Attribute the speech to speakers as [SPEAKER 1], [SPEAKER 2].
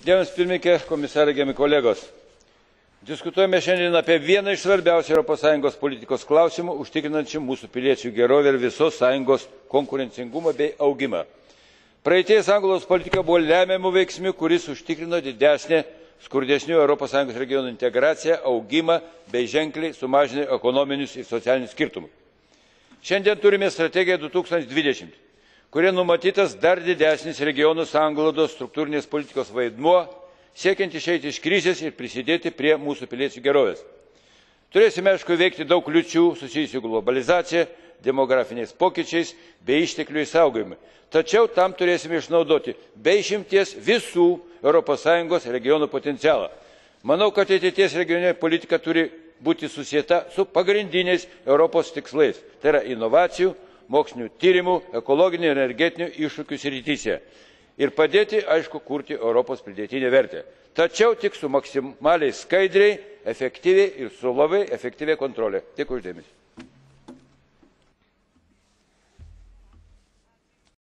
[SPEAKER 1] Gerbiamas pirmininke, komisarė, gerbiami kolegos. Diskutuojame šiandien apie vieną iš svarbiausių ES politikos klausimų, užtikrinančių mūsų piliečių gerovę ir visos Sąjungos konkurencingumą bei augimą. Praeities sanglaudos politika buvo lemiamų veiksnių, kuris užtikrino didesnę skurdesnių ES regionų integraciją, augimą bei ženkliai sumažino ekonominius ir socialinius skirtumus. Šiandien turime strategiją 2020, kuria numatytas dar didesnis regionų sanglaudos struktūrinės politikos vaidmuo, siekiant išeiti iš krizės ir prisidėti prie mūsų piliečių gerovės. Turėsime, aišku, veikti daug kliūčių susijusių globalizacija, demografiniais pokyčiais bei išteklių išsaugojimui. Tačiau tam turėsime išnaudoti be išimties visų ES regionų potencialą. Manau, kad ateities regioninė politika turi būti susieta su pagrindiniais Europos tikslais, tai yra inovacijų, mokslinių tyrimų, ekologinių ir energetinių iššūkių srityse ir padėti, aišku, kurti Europos pridėtinę vertę. Tačiau tik su maksimaliai skaidriai, efektyviai ir su labai efektyvia kontrole. Dėkui už dėmesį.